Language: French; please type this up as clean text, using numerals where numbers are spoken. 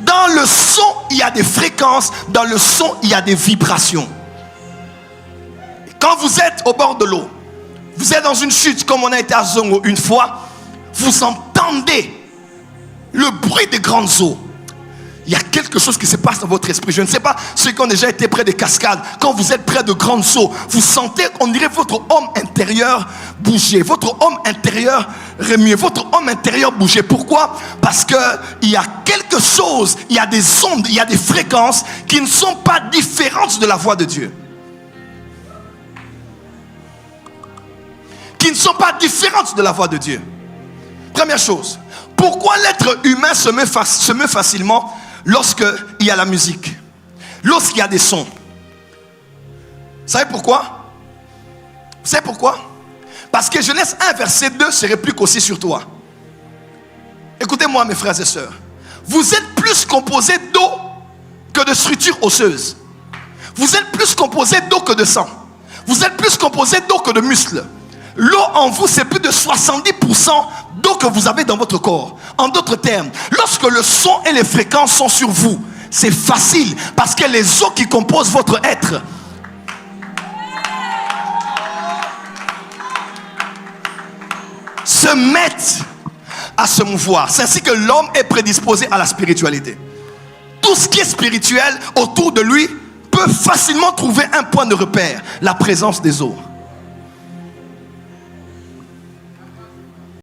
Dans le son, il y a des fréquences. Dans le son, il y a des vibrations. Quand vous êtes au bord de l'eau, vous êtes dans une chute comme on a été à Zongo une fois, vous entendez le bruit des grandes eaux. Il y a quelque chose qui se passe dans votre esprit. Je ne sais pas ceux qui ont déjà été près des cascades. Quand vous êtes près de grandes eaux, vous sentez, on dirait votre homme intérieur bouger. Votre homme intérieur remuer. Votre homme intérieur bouger. Pourquoi? Parce qu'il y a quelque chose, il y a des ondes, il y a des fréquences qui ne sont pas différentes de la voix de Dieu. Qui ne sont pas différentes de la voix de Dieu. Première chose, pourquoi l'être humain se meut facilement lorsqu'il y a la musique, lorsqu'il y a des sons? Vous savez pourquoi? Vous savez pourquoi? Parce que Genèse 1 verset 2 se réplique aussi sur toi. Écoutez-moi mes frères et sœurs. Vous êtes plus composé d'eau que de structures osseuses. Vous êtes plus composé d'eau que de sang. Vous êtes plus composé d'eau que de muscles. L'eau en vous, c'est plus de 70% d'eau que vous avez dans votre corps. En d'autres termes, lorsque le son et les fréquences sont sur vous, c'est facile parce que les eaux qui composent votre être se mettent à se mouvoir. C'est ainsi que l'homme est prédisposé à la spiritualité. Tout ce qui est spirituel autour de lui peut facilement trouver un point de repère, la présence des eaux.